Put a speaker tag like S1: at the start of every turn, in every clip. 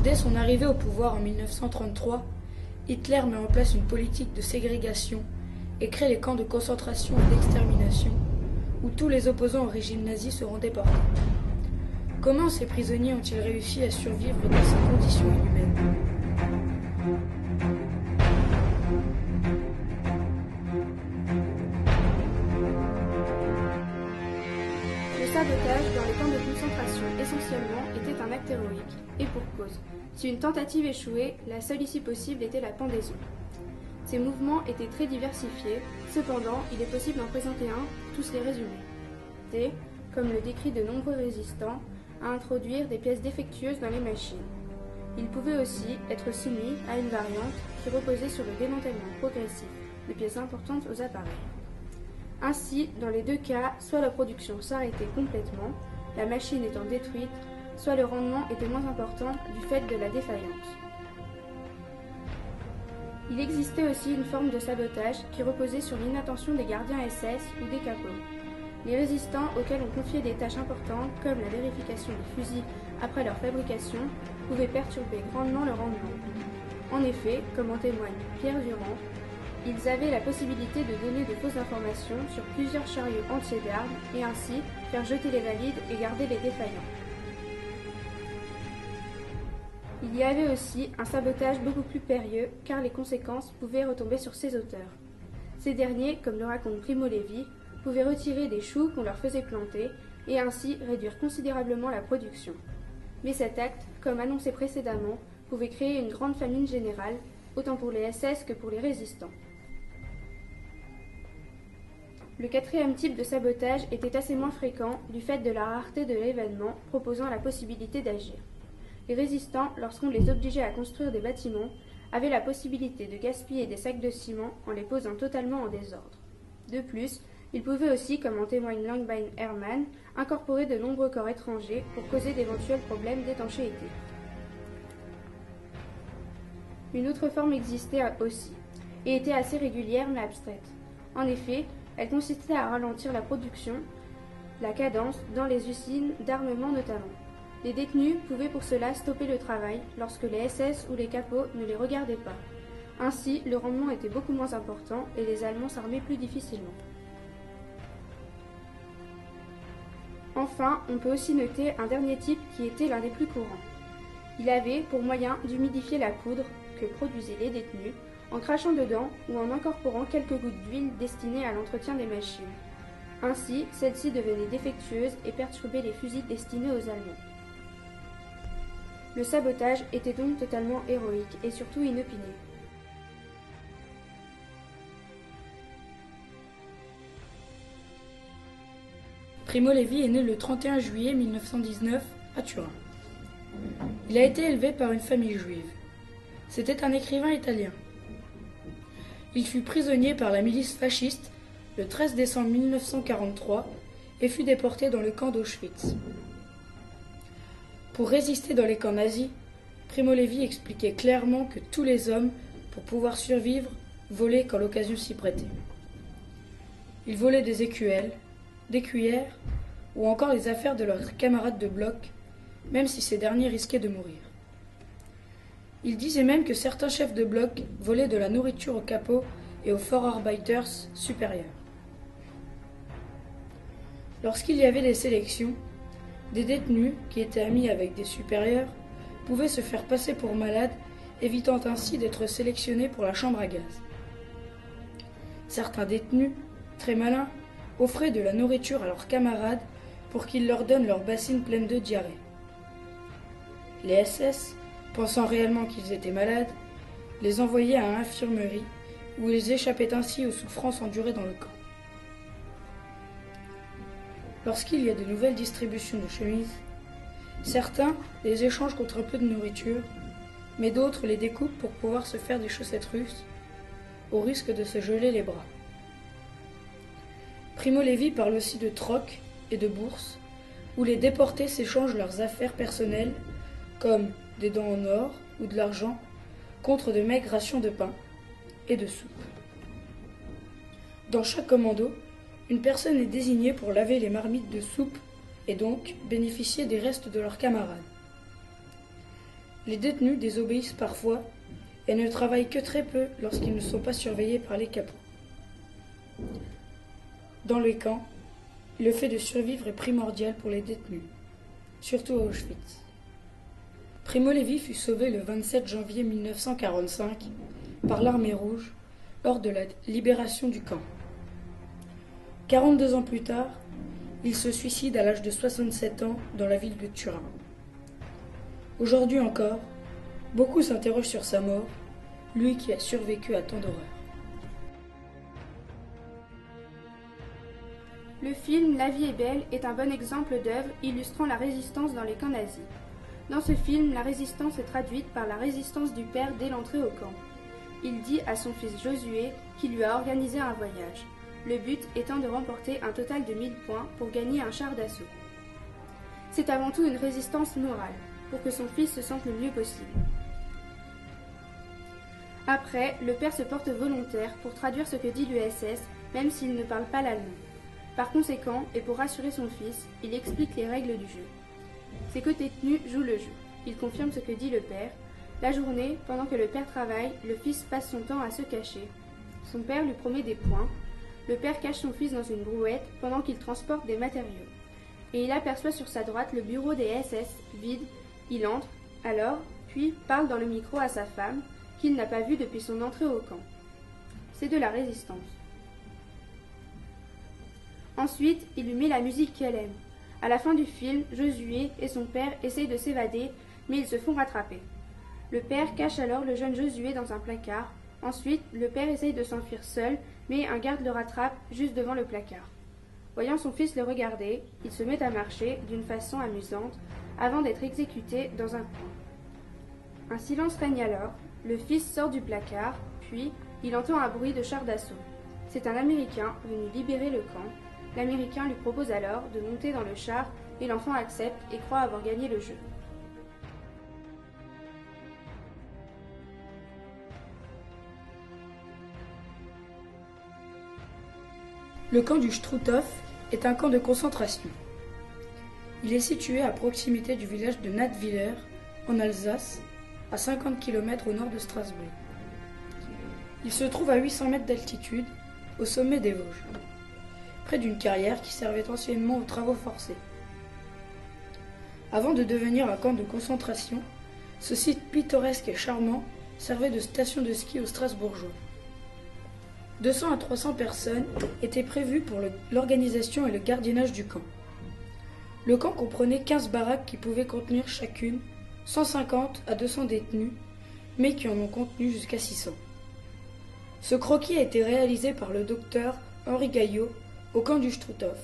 S1: Dès son arrivée au pouvoir en 1933, Hitler met en place une politique de ségrégation et crée les camps de concentration et d'extermination, où tous les opposants au régime nazi seront déportés. Comment ces prisonniers ont-ils réussi à survivre dans ces conditions inhumaines ?
S2: Le sabotage dans les camps de concentration essentiellement était un acte héroïque, et pour cause. Si une tentative échouait, la seule issue possible était la pendaison. Ces mouvements étaient très diversifiés, cependant il est possible d'en présenter un, tous les résumer. D, comme le décrit de nombreux résistants, à introduire des pièces défectueuses dans les machines. Il pouvait aussi être soumis à une variante qui reposait sur le démantèlement progressif de pièces importantes aux appareils. Ainsi, dans les deux cas, soit la production s'arrêtait complètement, la machine étant détruite, soit le rendement était moins important du fait de la défaillance. Il existait aussi une forme de sabotage qui reposait sur l'inattention des gardiens SS ou des capots. Les résistants auxquels on confiait des tâches importantes, comme la vérification des fusils après leur fabrication, pouvaient perturber grandement le rendement. En effet, comme en témoigne Pierre Durand, ils avaient la possibilité de donner de fausses informations sur plusieurs chariots entiers d'armes et ainsi faire jeter les valides et garder les défaillants. Il y avait aussi un sabotage beaucoup plus périlleux car les conséquences pouvaient retomber sur ses auteurs. Ces derniers, comme le raconte Primo Levi, pouvaient retirer des choux qu'on leur faisait planter et ainsi réduire considérablement la production. Mais cet acte, comme annoncé précédemment, pouvait créer une grande famine générale, autant pour les SS que pour les résistants. Le quatrième type de sabotage était assez moins fréquent du fait de la rareté de l'événement proposant la possibilité d'agir. Les résistants, lorsqu'on les obligeait à construire des bâtiments, avaient la possibilité de gaspiller des sacs de ciment en les posant totalement en désordre. De plus, ils pouvaient aussi, comme en témoigne Langbein Hermann, incorporer de nombreux corps étrangers pour causer d'éventuels problèmes d'étanchéité. Une autre forme existait aussi, et était assez régulière mais abstraite. En effet, elle consistait à ralentir la production, la cadence, dans les usines d'armement notamment. Les détenus pouvaient pour cela stopper le travail lorsque les SS ou les capots ne les regardaient pas. Ainsi, le rendement était beaucoup moins important et les Allemands s'armaient plus difficilement. Enfin, on peut aussi noter un dernier type qui était l'un des plus courants. Il avait pour moyen d'humidifier la poudre que produisaient les détenus en crachant dedans ou en incorporant quelques gouttes d'huile destinées à l'entretien des machines. Ainsi, celles-ci devenaient défectueuses et perturbaient les fusils destinés aux Allemands. Le sabotage était donc totalement héroïque et surtout inopiné.
S1: Primo Levi est né le 31 juillet 1919 à Turin. Il a été élevé par une famille juive. C'était un écrivain italien. Il fut prisonnier par la milice fasciste le 13 décembre 1943 et fut déporté dans le camp d'Auschwitz. Pour résister dans les camps nazis, Primo Levi expliquait clairement que tous les hommes, pour pouvoir survivre, volaient quand l'occasion s'y prêtait. Ils volaient des écuelles, des cuillères ou encore les affaires de leurs camarades de bloc, même si ces derniers risquaient de mourir. Il disait même que certains chefs de bloc volaient de la nourriture aux capots et aux Vorarbeiters supérieurs. Lorsqu'il y avait des sélections, des détenus, qui étaient amis avec des supérieurs, pouvaient se faire passer pour malades, évitant ainsi d'être sélectionnés pour la chambre à gaz. Certains détenus, très malins, offraient de la nourriture à leurs camarades pour qu'ils leur donnent leurs bassines pleines de diarrhée. Les SS, pensant réellement qu'ils étaient malades, les envoyaient à l'infirmerie où ils échappaient ainsi aux souffrances endurées dans le camp. Lorsqu'il y a de nouvelles distributions de chemises, certains les échangent contre un peu de nourriture, mais d'autres les découpent pour pouvoir se faire des chaussettes russes, au risque de se geler les bras. Primo Levi parle aussi de troc et de bourse, où les déportés s'échangent leurs affaires personnelles, comme des dents en or ou de l'argent, contre de maigres rations de pain et de soupe. Dans chaque commando, une personne est désignée pour laver les marmites de soupe et donc bénéficier des restes de leurs camarades. Les détenus désobéissent parfois et ne travaillent que très peu lorsqu'ils ne sont pas surveillés par les capots. Dans les camps, le fait de survivre est primordial pour les détenus, surtout à Auschwitz. Primo Levi fut sauvé le 27 janvier 1945 par l'Armée rouge lors de la libération du camp. 42 ans plus tard, il se suicide à l'âge de 67 ans dans la ville de Turin. Aujourd'hui encore, beaucoup s'interrogent sur sa mort, lui qui a survécu à tant d'horreurs.
S2: Le film La vie est belle est un bon exemple d'œuvre illustrant la résistance dans les camps nazis. Dans ce film, la résistance est traduite par la résistance du père dès l'entrée au camp. Il dit à son fils Josué qu'il lui a organisé un voyage, le but étant de remporter un total de 1000 points pour gagner un char d'assaut. C'est avant tout une résistance morale, pour que son fils se sente le mieux possible. Après, le père se porte volontaire pour traduire ce que dit l'USS, même s'il ne parle pas l'allemand. Par conséquent, et pour rassurer son fils, il explique les règles du jeu. Ses co-détenus jouent le jeu. Il confirme ce que dit le père. La journée, pendant que le père travaille, le fils passe son temps à se cacher. Son père lui promet des points. Le père cache son fils dans une brouette pendant qu'il transporte des matériaux. Et il aperçoit sur sa droite le bureau des SS, vide. Il entre, alors, puis parle dans le micro à sa femme, qu'il n'a pas vue depuis son entrée au camp. C'est de la résistance. Ensuite, il lui met la musique qu'elle aime. À la fin du film, Josué et son père essayent de s'évader, mais ils se font rattraper. Le père cache alors le jeune Josué dans un placard. Ensuite, le père essaye de s'enfuir seul, mais un garde le rattrape juste devant le placard. Voyant son fils le regarder, il se met à marcher d'une façon amusante, avant d'être exécuté dans un coin. Un silence règne alors, le fils sort du placard, puis il entend un bruit de char d'assaut. C'est un Américain venu libérer le camp. L'Américain lui propose alors de monter dans le char et l'enfant accepte et croit avoir gagné le jeu.
S1: Le camp du Struthof est un camp de concentration. Il est situé à proximité du village de Nattwiller, en Alsace, à 50 km au nord de Strasbourg. Il se trouve à 800 mètres d'altitude, au sommet des Vosges, près d'une carrière qui servait anciennement aux travaux forcés. Avant de devenir un camp de concentration, ce site pittoresque et charmant servait de station de ski aux Strasbourgeois. 200 à 300 personnes étaient prévues pour l'organisation et le gardiennage du camp. Le camp comprenait 15 baraques qui pouvaient contenir chacune 150 à 200 détenus, mais qui en ont contenu jusqu'à 600. Ce croquis a été réalisé par le docteur Henri Gaillot au camp du Struthof.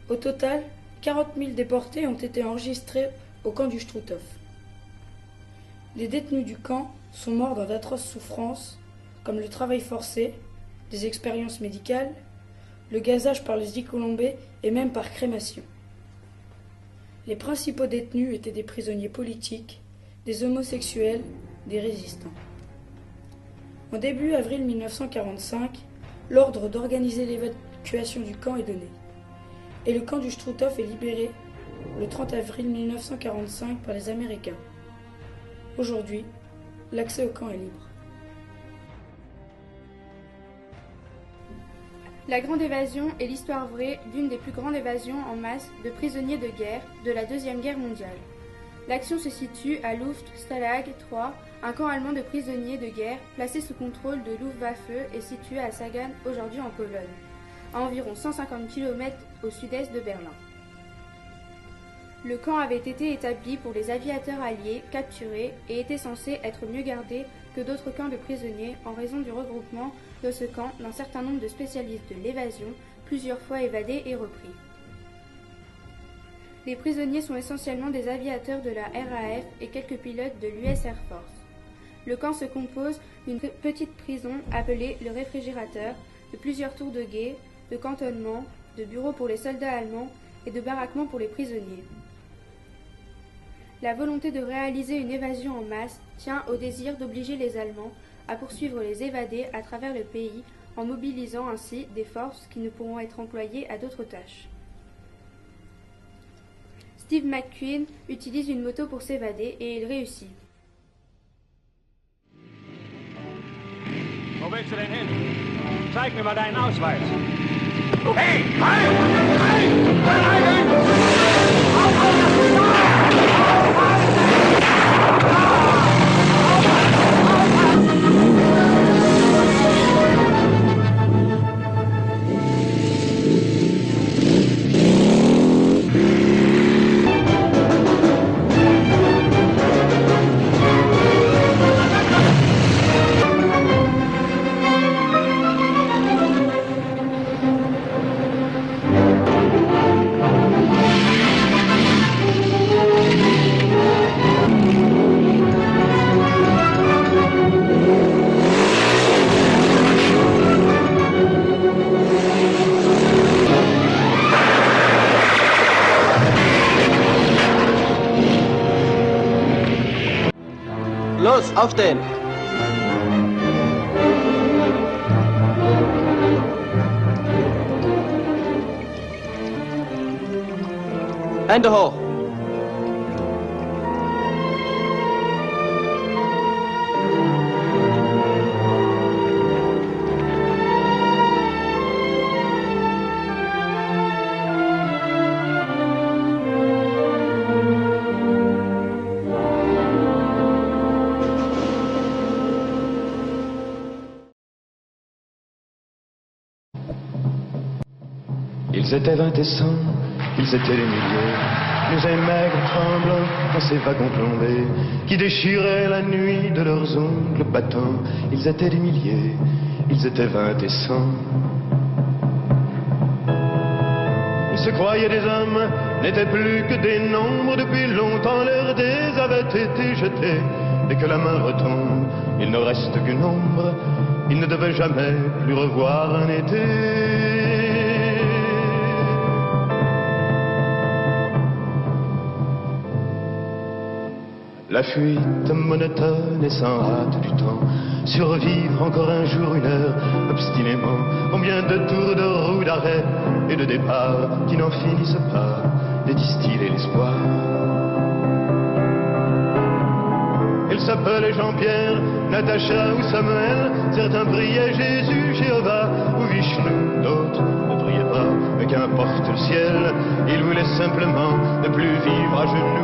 S1: Au total, 40 000 déportés ont été enregistrés au camp du Struthof. Les détenus du camp sont morts dans d'atroces souffrances, comme le travail forcé, des expériences médicales, le gazage par les dicolombés et même par crémation. Les principaux détenus étaient des prisonniers politiques, des homosexuels, des résistants. En début avril 1945, l'ordre d'organiser l'évacuation du camp est donné, et le camp du Struthof est libéré le 30 avril 1945 par les Américains. Aujourd'hui, l'accès au camp est libre.
S2: La Grande Évasion est l'histoire vraie d'une des plus grandes évasions en masse de prisonniers de guerre de la Deuxième Guerre mondiale. L'action se situe à Luft-Stalag 3, un camp allemand de prisonniers de guerre placé sous contrôle de Luftwaffe et situé à Sagan, aujourd'hui en Pologne, à environ 150 km au sud-est de Berlin. Le camp avait été établi pour les aviateurs alliés capturés et était censé être mieux gardé que d'autres camps de prisonniers en raison du regroupement de ce camp d'un certain nombre de spécialistes de l'évasion, plusieurs fois évadés et repris. Les prisonniers sont essentiellement des aviateurs de la RAF et quelques pilotes de l'US Air Force. Le camp se compose d'une petite prison appelée le réfrigérateur, de plusieurs tours de guet, de cantonnements, de bureaux pour les soldats allemands et de baraquements pour les prisonniers. La volonté de réaliser une évasion en masse tient au désir d'obliger les Allemands à poursuivre les évadés à travers le pays en mobilisant ainsi des forces qui ne pourront être employées à d'autres tâches. Steve McQueen utilise une moto pour s'évader et il réussit.
S3: willst du denn hin? Zeig mir mal deinen Ausweis. Hey, halt! Halt!
S4: Los, aufstehen! Hände hoch!
S5: Ils étaient 20 et 100, ils étaient des milliers, nous et maigres tremblants dans ces wagons plombés, qui déchiraient la nuit de leurs ongles battants. Ils étaient des milliers, ils étaient 20 et 100. Ils se croyaient des hommes, n'étaient plus que des nombres. Depuis longtemps leurs dés avaient été jetés. Dès que la main retombe, il ne reste qu'une ombre. Ils ne devaient jamais plus revoir un été. La fuite monotone et sans hâte du temps, survivre encore un jour, une heure, obstinément. Combien de tours de roue, d'arrêt et de départ qui n'en finissent pas de distiller l'espoir. Ils s'appelaient Jean-Pierre, Natacha ou Samuel. Certains priaient Jésus, Jéhovah ou Vishnu, d'autres ne priaient pas, mais qu'importe le ciel, ils voulaient simplement ne plus vivre à genoux.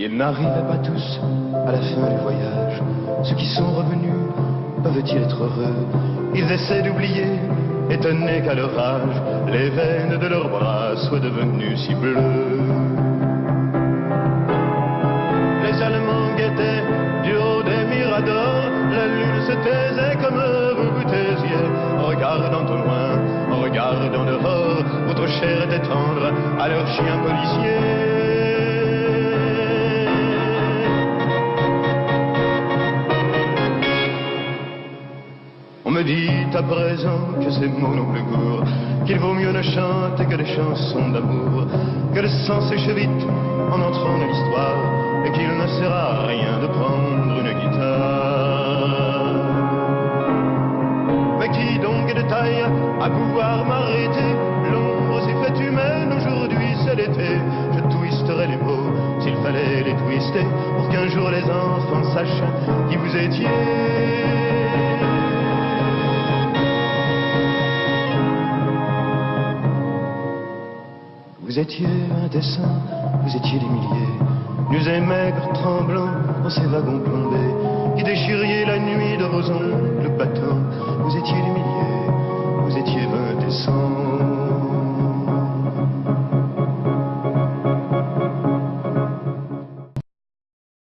S5: Ils n'arrivaient pas tous à la fin du voyage. Ceux qui sont revenus peuvent-ils être heureux? Ils essaient d'oublier, étonnés qu'à leur âge, les veines de leurs bras soient devenues si bleues. Les Allemands guettaient du haut des miradors. La lune se taisait comme vous vous taisiez, en regardant au loin, en regardant dehors. Votre chair était tendre à leurs chiens policiers. On me dit à présent que ces mots n'ont plus cours, qu'il vaut mieux ne chanter que des chansons d'amour, que le sang sèche vite en entrant dans l'histoire, et qu'il ne sert à rien de prendre une guitare. Mais qui donc est de taille à pouvoir m'arrêter? L'ombre s'est faite humaine, aujourd'hui c'est l'été. Je twisterai les mots s'il fallait les twister, pour qu'un jour les enfants sachent qui vous étiez. Vous étiez un dessin, vous étiez des milliers, nus et maigres, tremblants dans ces wagons plombés, qui déchiriez la nuit de vos ongles